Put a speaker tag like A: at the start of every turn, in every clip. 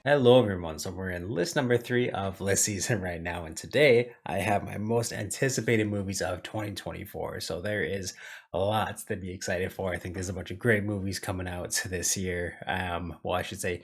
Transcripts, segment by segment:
A: Hello, everyone. So we're in list number three of list season right now, and today I have my most anticipated movies of 2024. So there is a lot to be excited for. I think there's a bunch of great movies coming out this year. Well, I should say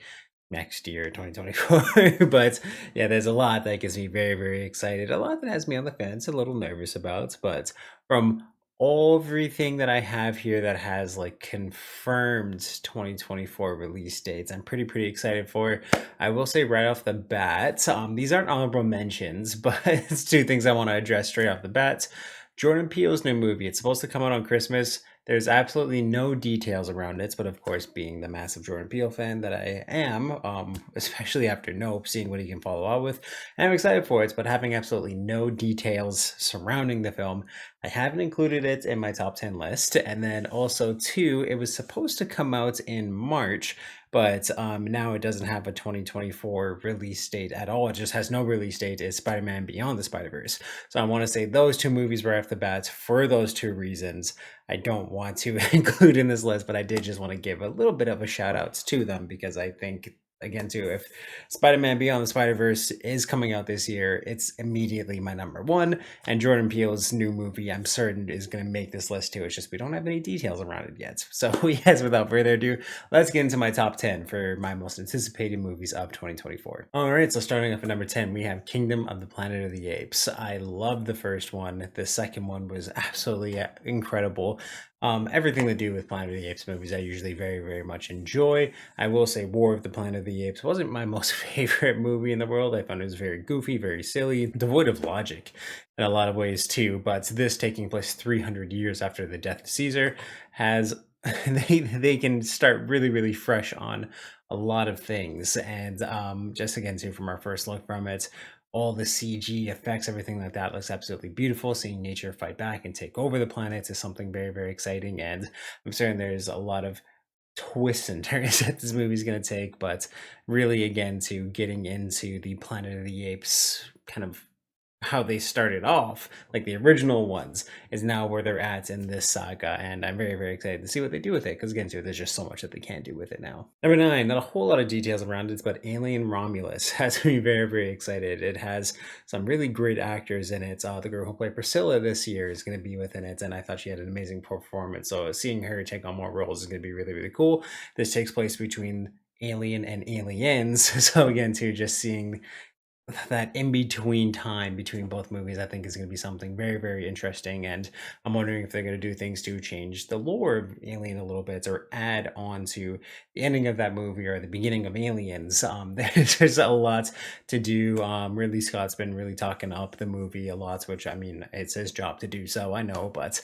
A: next year, 2024. But yeah, there's a lot that gets me very, very excited. A lot that has me on the fence, a little nervous about. But from everything that I have here that has like confirmed 2024 release dates, I'm pretty excited for. I will say right off the bat, these aren't honorable mentions, but it's two things I want to address straight off the bat. Jordan Peele's new movie. It's supposed to come out on Christmas. There's absolutely no details around it, but of course, being the massive Jordan Peele fan that I am, especially after Nope, seeing what he can follow up with, I'm excited for it. But having absolutely no details surrounding the film, I haven't included it in my top 10 list. And then also, two, it was supposed to come out in March, but now it doesn't have a 2024 release date at all. It just has no release date. It's Spider-Man Beyond the Spider-Verse. So I want to say those two movies right off the bat for those two reasons. I don't want to include in this list, but I did just want to give a little bit of a shout out to them because I think, again, too, if Spider-Man Beyond the Spider-Verse is coming out this year, it's immediately my number one. And Jordan Peele's new movie, I'm certain, is going to make this list too. It's just we don't have any details around it yet. So yes, without further ado, let's get into my top 10 for my most anticipated movies of 2024. All right, so starting off at number 10, we have Kingdom of the Planet of the Apes. I love the first one. The second one was absolutely incredible. Everything to do with Planet of the Apes movies, I usually very much enjoy. I will say War of the Planet of the Apes wasn't my most favorite movie in the world. I found it was very goofy, very silly, devoid of logic in a lot of ways too. But this taking place 300 years after the death of Caesar has they can start really fresh on a lot of things. And just again too, from our first look from it, all the CG effects, everything like that looks absolutely beautiful. Seeing nature fight back and take over the planets is something very exciting. And I'm certain there's a lot of twists and turns that this movie's going to take, but really, again, to getting into the Planet of the Apes kind of how they started off, like the original ones, is now where they're at in this saga, and I'm very excited to see what they do with it. Because again, too, there's just so much that they can do with it now. Number nine, not a whole lot of details around it, but Alien Romulus has me very excited. It has some really great actors in it. The girl who played Priscilla this year is going to be within it, and I thought she had an amazing performance. So seeing her take on more roles is going to be really cool. This takes place between Alien and Aliens, so again, too, just seeing that in between time between both movies, I think is going to be something very interesting. And I'm wondering if they're going to do things to change the lore of Alien a little bit or add on to the ending of that movie or the beginning of Aliens. There's a lot to do. Ridley Scott's been really talking up the movie a lot, which I mean, it's his job to do so, I know, but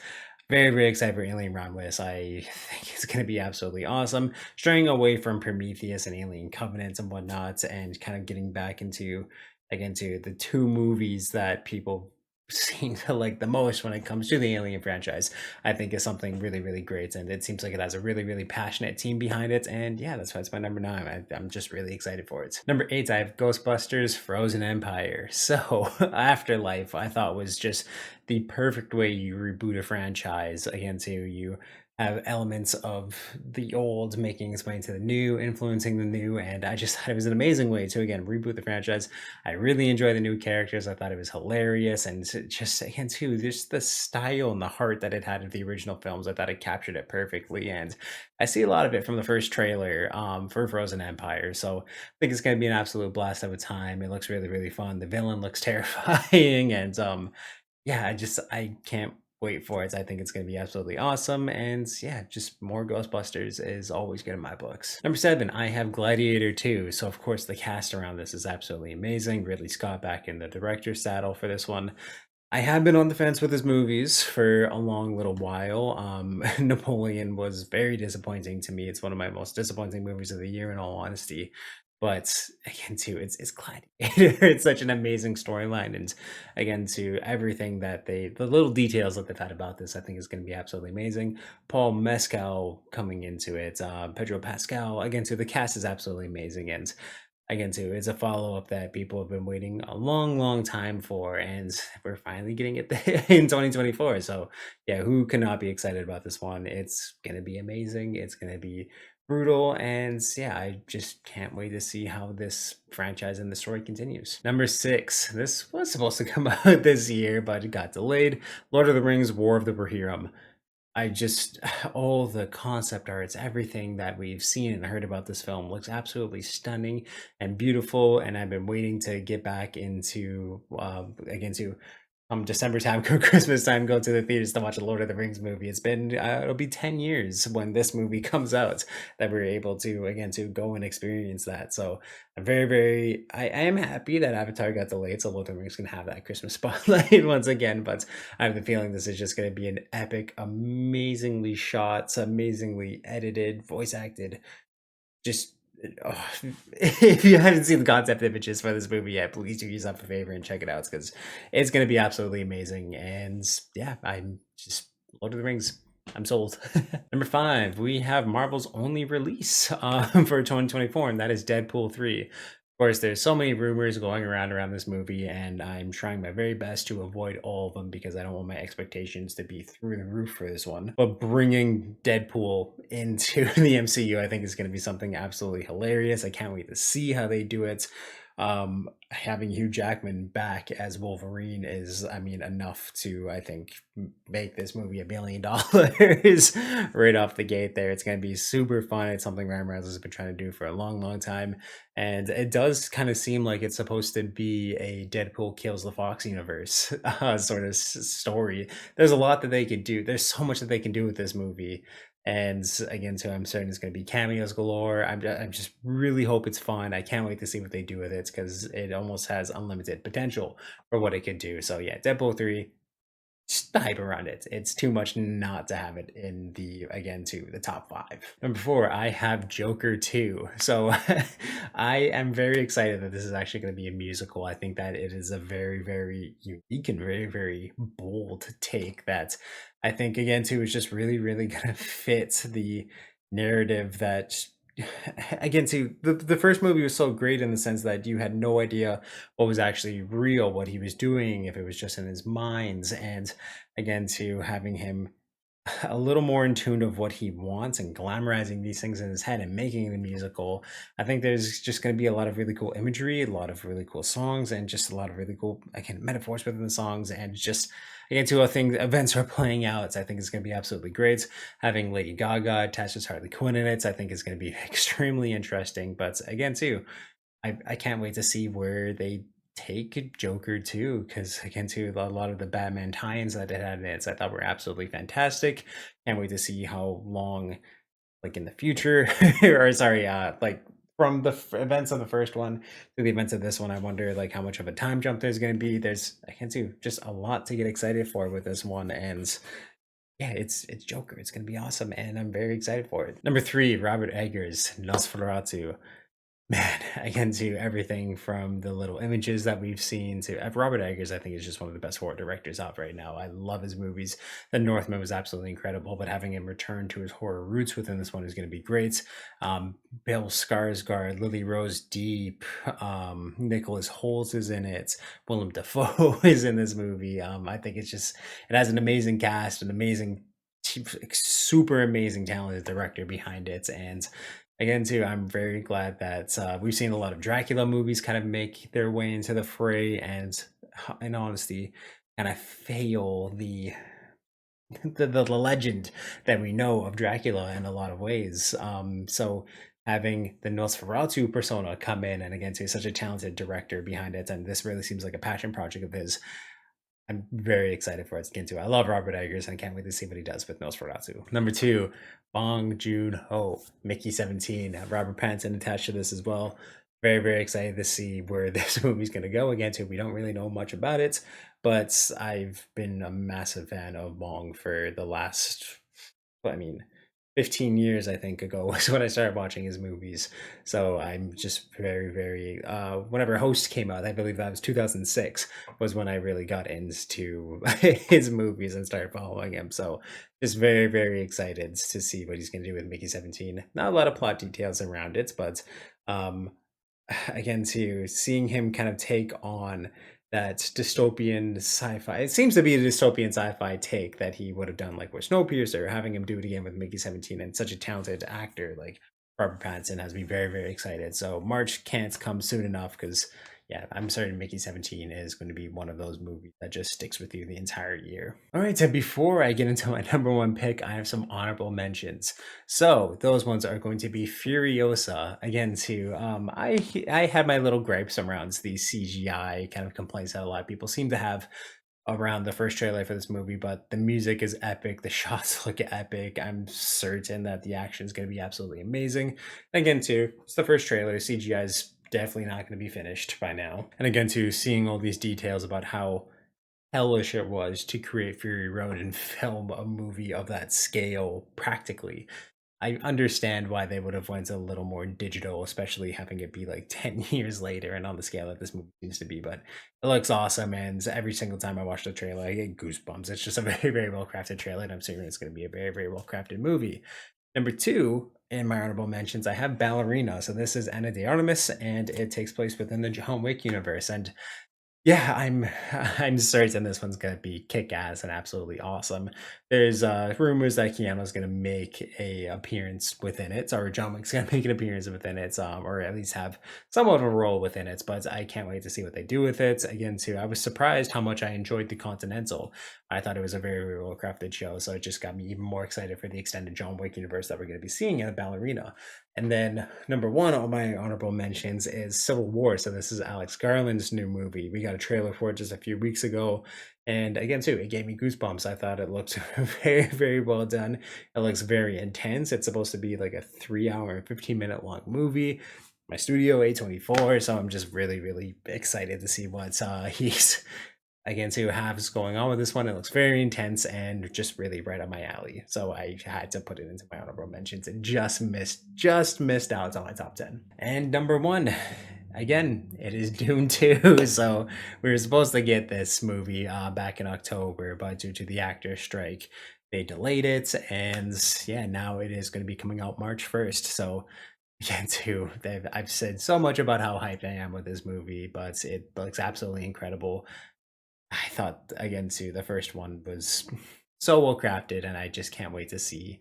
A: very excited for Alien Romulus. I think it's going to be absolutely awesome. Straying away from Prometheus and Alien Covenant and whatnot, and kind of getting back into, again, to the two movies that people seem to like the most when it comes to the Alien franchise, I think is something really great. And it seems like it has a really passionate team behind it. And yeah, that's why it's my number nine. I'm just really excited for it. Number eight, I have Ghostbusters Frozen Empire. So Afterlife, I thought was just the perfect way you reboot a franchise. Again, to you have elements of the old making its way into the new, influencing the new, and I just thought it was an amazing way to again reboot the franchise. I really enjoy the new characters. I thought it was hilarious, and just again too, just the style and the heart that it had of the original films. I thought it captured it perfectly, and I see a lot of it from the first trailer for Frozen Empire. So I think it's going to be an absolute blast of a time. It looks really fun. The villain looks terrifying, and yeah, I can't wait for it. I think it's going to be absolutely awesome. And yeah, just more Ghostbusters is always good in my books. Number seven, I have Gladiator 2. So of course the cast around this is absolutely amazing. Ridley Scott back in the director's saddle for this one. I have been on the fence with his movies for a long little while. Napoleon was very disappointing to me. It's one of my most disappointing movies of the year, in all honesty. But again, too, it's Gladiator. It's such an amazing storyline, and again, to everything that the little details that they've had about this, I think is going to be absolutely amazing. Paul Mescal coming into it, Pedro Pascal. Again, too, the cast is absolutely amazing, and again too, it's a follow-up that people have been waiting a long time for, and we're finally getting it in 2024. So yeah, who cannot be excited about this one? It's gonna be amazing. It's gonna be brutal, and yeah, I just can't wait to see how this franchise and the story continues. Number 6, this was supposed to come out this year, but it got delayed. Lord of the Rings: War of the Rohirrim. I just all the concept arts, everything that we've seen and heard about this film looks absolutely stunning and beautiful, and I've been waiting to get back into, again, to December time, Christmas time, go to the theaters to watch a Lord of the Rings movie. It's been it'll be 10 years when this movie comes out that we're able to again to go and experience that. So I'm I am happy that Avatar got delayed, so Lord of the Rings can have that Christmas spotlight once again. But I have the feeling this is just going to be an epic, amazingly shot, amazingly edited, voice acted, just oh, if you haven't seen the concept images for this movie yet, please do yourself a favor and check it out because it's going to be absolutely amazing. And yeah, I'm just Lord of the Rings. I'm sold. Number 5, we have Marvel's only release for 2024, and that is Deadpool 3. Of course, there's so many rumors going around this movie, and I'm trying my very best to avoid all of them because I don't want my expectations to be through the roof for this one. But bringing Deadpool into the MCU, I think is going to be something absolutely hilarious. I can't wait to see how they do it. Having Hugh Jackman back as Wolverine is, I mean, enough to, I think, make this movie $1 billion right off the gate there. It's going to be super fun. It's something Ryan Reynolds has been trying to do for a long, long time. And it does kind of seem like it's supposed to be a Deadpool kills the Fox universe sort of story. There's a lot that they could do. There's so much that they can do with this movie. And again, so I'm certain it's going to be cameos galore. I'm just really hope it's fun. I can't wait to see what they do with it because it almost has unlimited potential for what it could do. So yeah, Deadpool 3, just the hype around it. It's too much not to have it in the top 5. Number 4, I have Joker 2. So I am very excited that this is actually going to be a musical. I think that it is a very, very unique and very, very bold take that I think again too is just really, really going to fit the narrative that again too the first movie was so great in the sense that you had no idea what was actually real, what he was doing, if it was just in his minds, and again to having him a little more in tune of what he wants and glamorizing these things in his head and making the musical. I think there's just going to be a lot of really cool imagery, a lot of really cool songs, and just a lot of really cool again metaphors within the songs, and just again to how things events are playing out. I think it's going to be absolutely great. Having Lady Gaga attached as Harley Quinn in it, I think is going to be extremely interesting. But again, too, I can't wait to see where they take Joker too, because again, too, a lot of the Batman tie-ins that it had in it, I thought were absolutely fantastic. Can't wait to see how long, like in the future, or sorry, like from the events of the first one to the events of this one, I wonder like how much of a time jump there's going to be. There's I can see just a lot to get excited for with this one, and yeah, it's Joker. It's going to be awesome, and I'm very excited for it. Number 3, Robert Eggers, Nosferatu. Man, I can do everything from the little images that we've seen to Robert Eggers. I think is just one of the best horror directors out right now. I love his movies. The Northman was absolutely incredible, but having him return to his horror roots within this one is going to be great. Bill Skarsgård, Lily Rose Deep, Nicholas Hoult is in it. Willem Dafoe is in this movie. I think it has an amazing cast, an amazing, super amazing talented director behind it, and again, too, I'm very glad that we've seen a lot of Dracula movies kind of make their way into the fray, and in honesty, kind of fail the legend that we know of Dracula in a lot of ways. So having the Nosferatu persona come in, and again, to such a talented director behind it, and this really seems like a passion project of his. I'm very excited for it to get into. I love Robert Eggers and I can't wait to see what he does with Nosferatu. Number 2, Bong Joon-ho, Mickey 17. Robert Pattinson attached to this as well. Very, very excited to see where this movie's going to go. Again, too, we don't really know much about it, but I've been a massive fan of Bong for the last, I mean, 15 years I think ago was when I started watching his movies. So I'm just very, very whenever Host came out, I believe that was 2006, was when I really got into his movies and started following him. So just very, very excited to see what he's gonna do with Mickey 17. Not a lot of plot details around it, but um again to seeing him kind of take on that dystopian sci-fi. It seems to be a dystopian sci-fi take that he would have done like with Snowpiercer, having him do it again with Mickey 17 and such a talented actor. Like Robert Pattinson has me very, very excited. So March can't come soon enough because, yeah, I'm certain Mickey 17 is going to be one of those movies that just sticks with you the entire year. All right, so before I get into my number one pick, I have some honorable mentions. So those ones are going to be Furiosa. Again, too. I had my little gripes around the CGI kind of complaints that a lot of people seem to have around the first trailer for this movie, but the music is epic. The shots look epic. I'm certain that the action is going to be absolutely amazing. Again, too, it's the first trailer. CGI is definitely not going to be finished by now. And again, too, seeing all these details about how hellish it was to create Fury Road and film a movie of that scale practically. I understand why they would have went a little more digital, especially having it be like 10 years later and on the scale that this movie seems to be, but it looks awesome, and every single time I watch the trailer, I get goosebumps. It's just a very, very well-crafted trailer, and I'm certain it's going to be a very, very well-crafted movie. Number two, in my honorable mentions, I have Ballerina. So this is Anna de Artemis, and it takes place within the John Wick universe, and yeah, I'm certain this one's gonna be kick-ass and absolutely awesome. There's rumors that Keanu's gonna make a appearance within it, or John Wick's gonna make an appearance within it, or at least have somewhat of a role within it. But I can't wait to see what they do with it. Again, too, I was surprised how much I enjoyed The Continental. I thought it was a very, very well crafted show, so it just got me even more excited for the extended John Wick universe that we're gonna be seeing in a Ballerina. And then number one on my honorable mentions is Civil War. So this is Alex Garland's new movie. We got a trailer for it just a few weeks ago. And again, too, it gave me goosebumps. I thought it looked very, very well done. It looks very intense. It's supposed to be like a 3 hour and 15-minute long movie. My studio A24. So I'm just really, really excited to see what he's again to have going on with this one. It looks very intense and just really right up my alley. So I had to put it into my honorable mentions and just missed out on my top 10. And number one, again, it is Dune 2. So we were supposed to get this movie back in October, but due to the actor strike, they delayed it. And yeah, now it is going to be coming out March 1st. So again, too, I've said so much about how hyped I am with this movie, but it looks absolutely incredible. I thought again too, the first one was so well crafted, and I just can't wait to see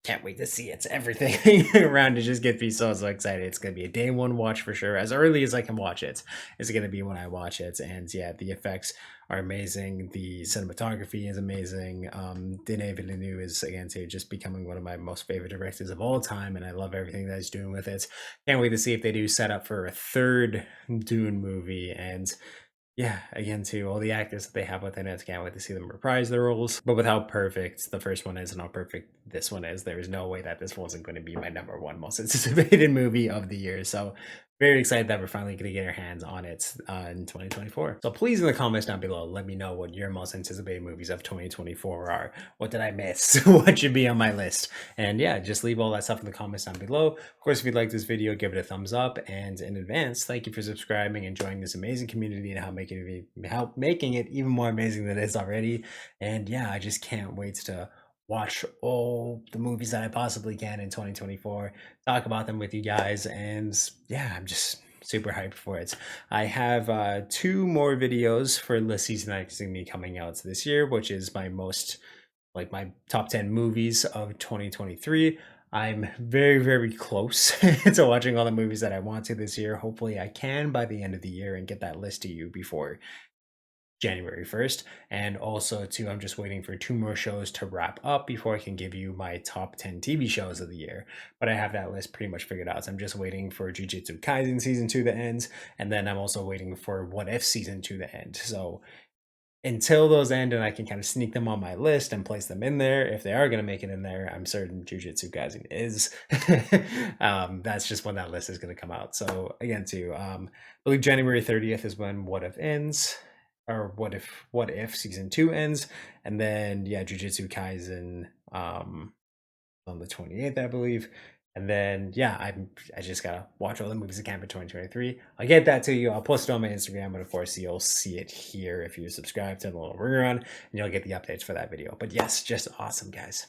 A: it. Everything around it just gets me so so excited. It's gonna be a day one watch for sure. As early as I can watch it, it's gonna be when I watch it. And yeah, the effects are amazing. The cinematography is amazing. Denis Villeneuve is again too just becoming one of my most favorite directors of all time, and I love everything that he's doing with it. Can't wait to see if they do set up for a third Dune movie. And yeah, again, too, all the actors that they have within it, can't wait to see them reprise their roles. But with how perfect the first one is and how perfect this one is, there is no way that this wasn't going to be my number one most anticipated movie of the year. So very excited that we're finally going to get our hands on it in 2024. So please in the comments down below, let me know what your most anticipated movies of 2024 are. What did I miss? What should be on my list? And yeah, just leave all that stuff in the comments down below. Of course, if you like this video, give it a thumbs up. And in advance, thank you for subscribing and joining this amazing community and help making it even more amazing than it is already. And yeah, I just can't wait to watch all the movies that I possibly can in 2024, talk about them with you guys, and yeah, I'm just super hyped for it. I have two more videos for the season that's going to be coming out this year, which is my top 10 movies of 2023. I'm very, very close to watching all the movies that I want to this year. Hopefully, I can by the end of the year and get that list to you before January 1st. And also, too, I'm just waiting for two more shows to wrap up before I can give you my top 10 TV shows of the year. But I have that list pretty much figured out. So I'm just waiting for Jujutsu Kaisen season 2 to end. And then I'm also waiting for What If season 2 to end. So until those end and I can kind of sneak them on my list and place them in there, if they are going to make it in there, I'm certain Jujutsu Kaisen is. That's just when that list is going to come out. So again, too, I believe January 30th is when What If ends, or What If season 2 ends, and then yeah, Jujutsu Kaisen on the 28th, I believe. And then yeah, I just gotta watch all the movies I can for 2023. I'll get that to you. I'll post it on my Instagram, but of course you'll see it here if you subscribe to the little ringer on, and you'll get the updates for that video. But yes, just awesome, guys.